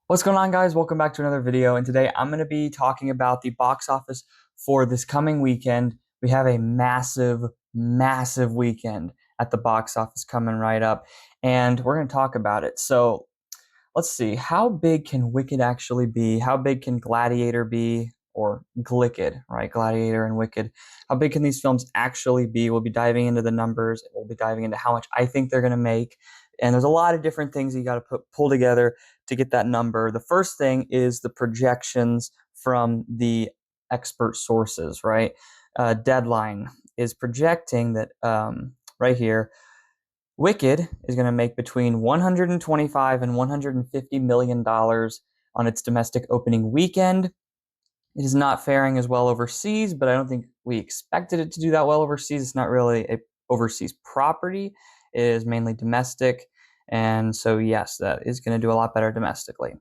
What's going on, guys? Welcome back to another video. And today I'm going to be talking about the box office for this coming weekend. We have a massive weekend at the box office coming right up, and we're going to talk about it. So let's see. How big can Wicked actually be? How big can Gladiator be? Or Glicked, right? Gladiator and Wicked. How big can these films actually be? We'll be diving into the numbers. We'll be diving into how much I think they're going to make. And there's a lot of different things you got to pull together to get that number. The first thing is the projections from the expert sources, right? Deadline is projecting that right here, Wicked is going to make between 125 and 150 million dollars on its domestic opening weekend. It is not faring as well overseas, but I don't think we expected it to do that well overseas. It's not really a overseas property. It is mainly domestic. And so, yes, that is going to do a lot better domestically.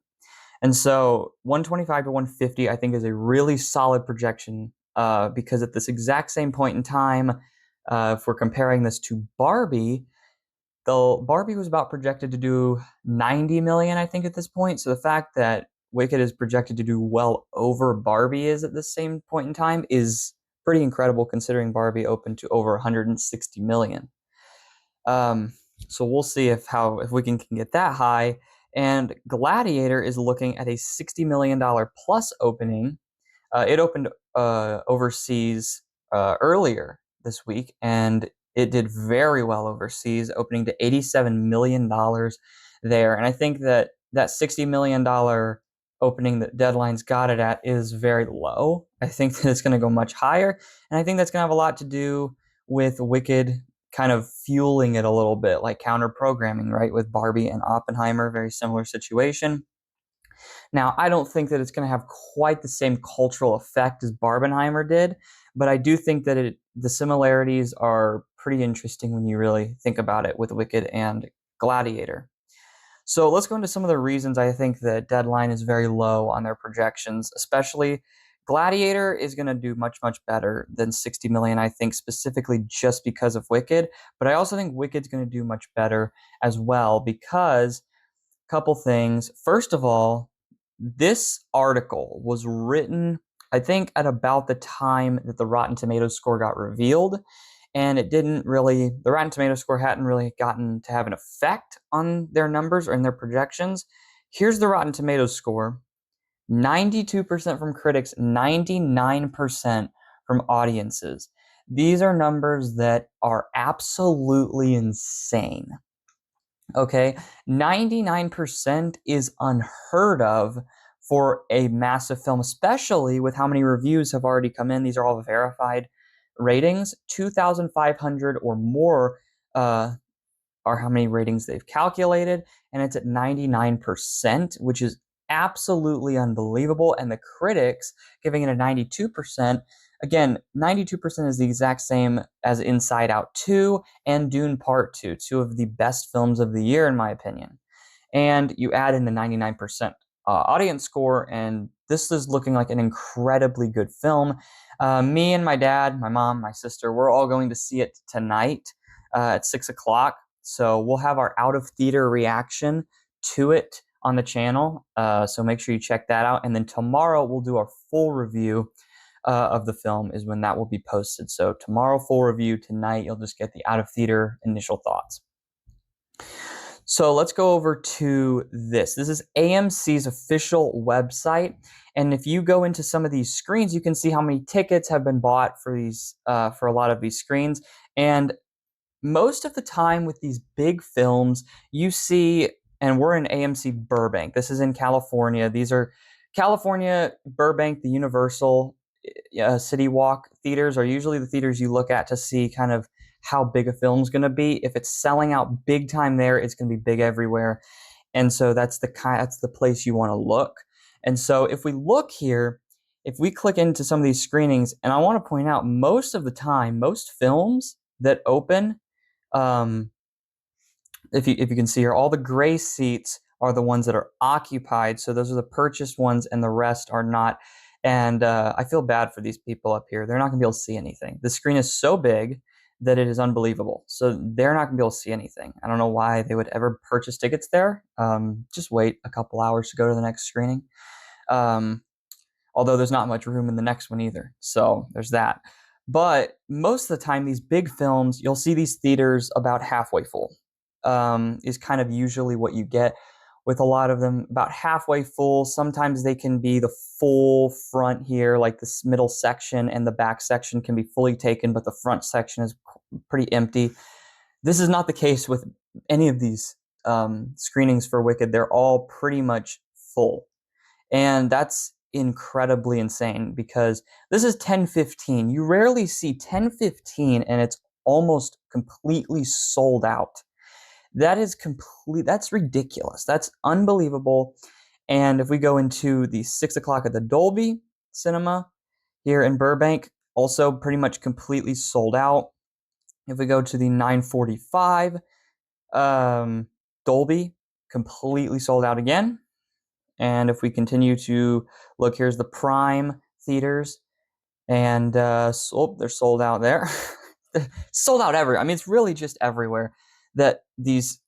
And so 125 to 150, I think, is a really solid projection because at this exact same point in time, if we're comparing this to Barbie, though Barbie was about projected to do 90 million, I think, at this point. So the fact that Wicked is projected to do well over Barbie is at the same point in time is pretty incredible, considering Barbie opened to over 160 million. Um, so we'll see if we can get that high. And Gladiator is looking at a $60 million plus opening. It opened overseas earlier this week, and it did very well overseas, opening to $87 million there. And I think that $60 million opening that Deadline's got it at is very low. I think that it's going to go much higher, and I think that's going to have a lot to do with Wicked kind of fueling it a little bit, like counter programming, right? With Barbie and Oppenheimer, very similar situation. Now, I don't think that it's going to have quite the same cultural effect as Barbenheimer did, but I do think that the similarities are pretty interesting when you really think about it with Wicked and Gladiator. So let's go into some of the reasons I think that Deadline is very low on their projections, especially Gladiator is going to do much better than 60 million, I think, specifically just because of Wicked. But I also think Wicked's going to do much better as well because couple things. First of all, this article was written, I think, at about the time that the Rotten Tomatoes score got revealed. And the Rotten Tomatoes score hadn't really gotten to have an effect on their numbers or in their projections. Here's the Rotten Tomatoes score: 92% from critics, 99% from audiences. These are numbers that are absolutely insane. Okay, 99% is unheard of for a massive film, especially with how many reviews have already come in. These are all verified ratings. 2,500 or more are how many ratings they've calculated, and it's at 99%, which is absolutely unbelievable. And the critics giving it a 92%. Again, 92% is the exact same as Inside Out 2 and Dune Part 2, two of the best films of the year, in my opinion. And you add in the 99% audience score, and this is looking like an incredibly good film. Me and my dad, my mom, my sister, we're all going to see it tonight at 6 o'clock. So we'll have our out of theater reaction to it on the channel. So make sure you check that out. And then tomorrow we'll do our full review of the film is when that will be posted. So tomorrow, full review. Tonight, you'll just get the out of theater initial thoughts. So let's go over to this. This is AMC's official website. And if you go into some of these screens, you can see how many tickets have been bought for these for a lot of these screens. And most of the time with these big films, you see, and we're in AMC Burbank. This is in California. These are California, Burbank, the Universal City Walk theaters are usually the theaters you look at to see kind of how big a film's going to be. If it's selling out big time there, it's going to be big everywhere. And so that's the place you want to look. And so if we look here, if we click into some of these screenings, and I want to point out most of the time, most films that open, if you can see here, all the gray seats are the ones that are occupied. So those are the purchased ones, and the rest are not. And I feel bad for these people up here. They're not going to be able to see anything. The screen is so big that it is unbelievable. So they're not going to be able to see anything. I don't know why they would ever purchase tickets there. Just wait a couple hours to go to the next screening. Um, Although there's not much room in the next one either. So there's that. But most of the time, these big films, you'll see these theaters about halfway full, is kind of usually what you get with a lot of them, about halfway full. Sometimes they can be the full front here, like this middle section and the back section can be fully taken, but the front section is pretty empty. This is not the case with any of these screenings for Wicked. They're all pretty much full. And that's incredibly insane because this is 10:15. You rarely see 10:15 and it's almost completely sold out. That's ridiculous. That's unbelievable. And if we go into the 6 o'clock at the Dolby Cinema here in Burbank, also pretty much completely sold out. If we go to the 9:45 Dolby, completely sold out again. And if we continue to look, here's the Prime theaters, and they're sold out there. Sold out everywhere. I mean, it's really just everywhere that these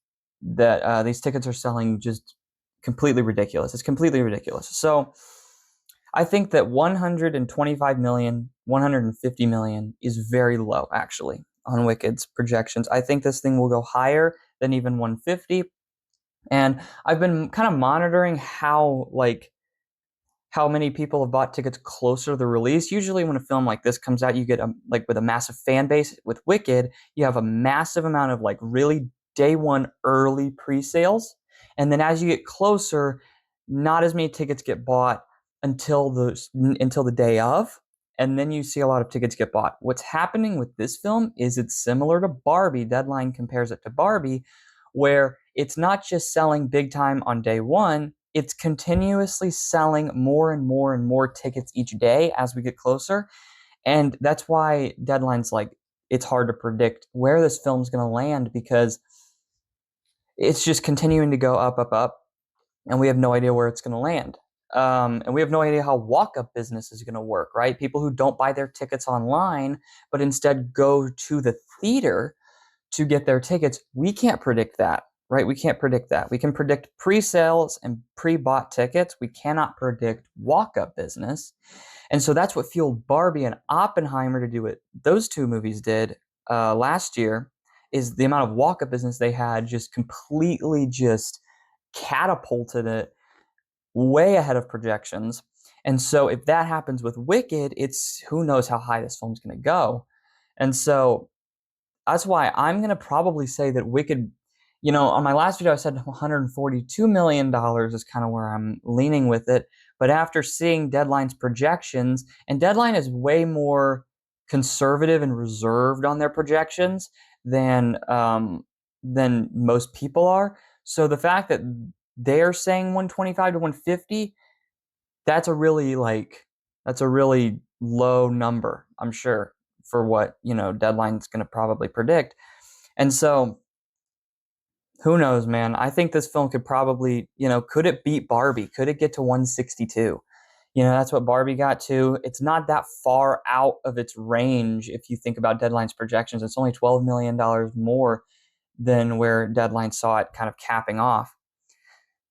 tickets are selling. Just completely ridiculous. It's completely ridiculous. So I think that 125 million, 150 million is very low actually on Wicked's projections. I think this thing will go higher than even 150. And I've been kind of monitoring how many people have bought tickets closer to the release. Usually when a film like this comes out, you get with a massive fan base. With Wicked, you have a massive amount of really day one early pre-sales. And then as you get closer, not as many tickets get bought until the day of. And then you see a lot of tickets get bought. What's happening with this film is it's similar to Barbie. Deadline compares it to Barbie, where it's not just selling big time on day one, it's continuously selling more and more and more tickets each day as we get closer. And that's why Deadline's it's hard to predict where this film's going to land because it's just continuing to go up, up, up. And we have no idea where it's going to land. And we have no idea how walk-up business is going to work, right? People who don't buy their tickets online, but instead go to the theater to get their tickets, we can't predict that, right? We can't predict that. We can predict pre-sales and pre-bought tickets. We cannot predict walk-up business. And so that's what fueled Barbie and Oppenheimer to do what those two movies did last year, is the amount of walk-up business they had just completely just catapulted it way ahead of projections. And so if that happens with Wicked, it's who knows how high this film's going to go. And so that's why I'm going to probably say that Wicked, on my last video, I said $142 million is kind of where I'm leaning with it. But after seeing Deadline's projections, and Deadline is way more conservative and reserved on their projections than most people are. So the fact that they're saying 125 to 150, that's a really low number, I'm sure, for what Deadline's going to probably predict. And so who knows, man? I think this film could probably, could it beat Barbie? Could it get to 162? That's what Barbie got to. It's not that far out of its range if you think about Deadline's projections. It's only $12 million more than where Deadline saw it kind of capping off.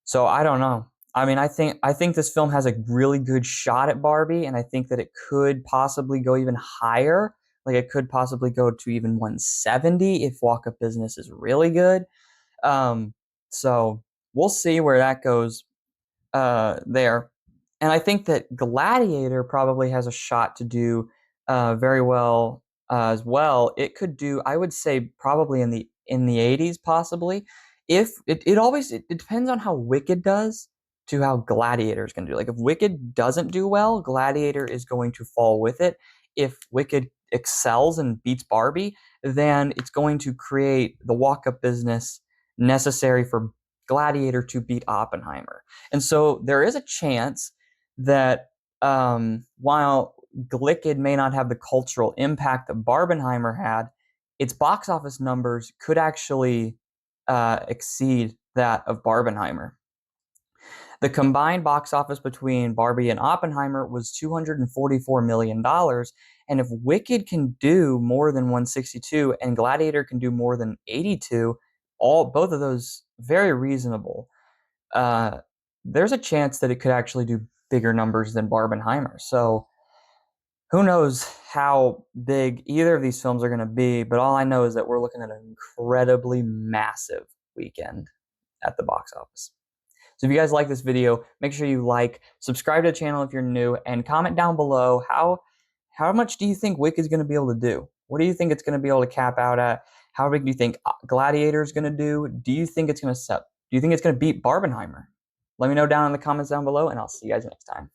So I don't know. I mean, I think this film has a really good shot at Barbie, and I think that it could possibly go even higher. Like it could possibly go to even 170 if walk-up business is really good. So we'll see where that goes there. And I think that Gladiator probably has a shot to do very well as well. It could do, I would say, probably in the 80s, possibly. If it depends on how Wicked does to how Gladiator is going to do. Like if Wicked doesn't do well, Gladiator is going to fall with it. If Wicked excels and beats Barbie, then it's going to create the walk-up business necessary for Gladiator to beat Oppenheimer. And so there is a chance that while Glicked may not have the cultural impact that Barbenheimer had, its box office numbers could actually exceed that of Barbenheimer. The combined box office between Barbie and Oppenheimer was $244 million, And if Wicked can do more than 162 and Gladiator can do more than 82, both of those very reasonable, uh, there's a chance that it could actually do bigger numbers than Barbenheimer. So who knows how big either of these films are going to be, but all I know is that we're looking at an incredibly massive weekend at the box office. So if you guys like this video, make sure you like, subscribe to the channel if you're new, and comment down below how much do you think Wick is going to be able to do? What do you think it's going to be able to cap out at? How big do you think Gladiator is going to do? Do you think it's going to beat Barbenheimer? Let me know down in the comments down below, and I'll see you guys next time.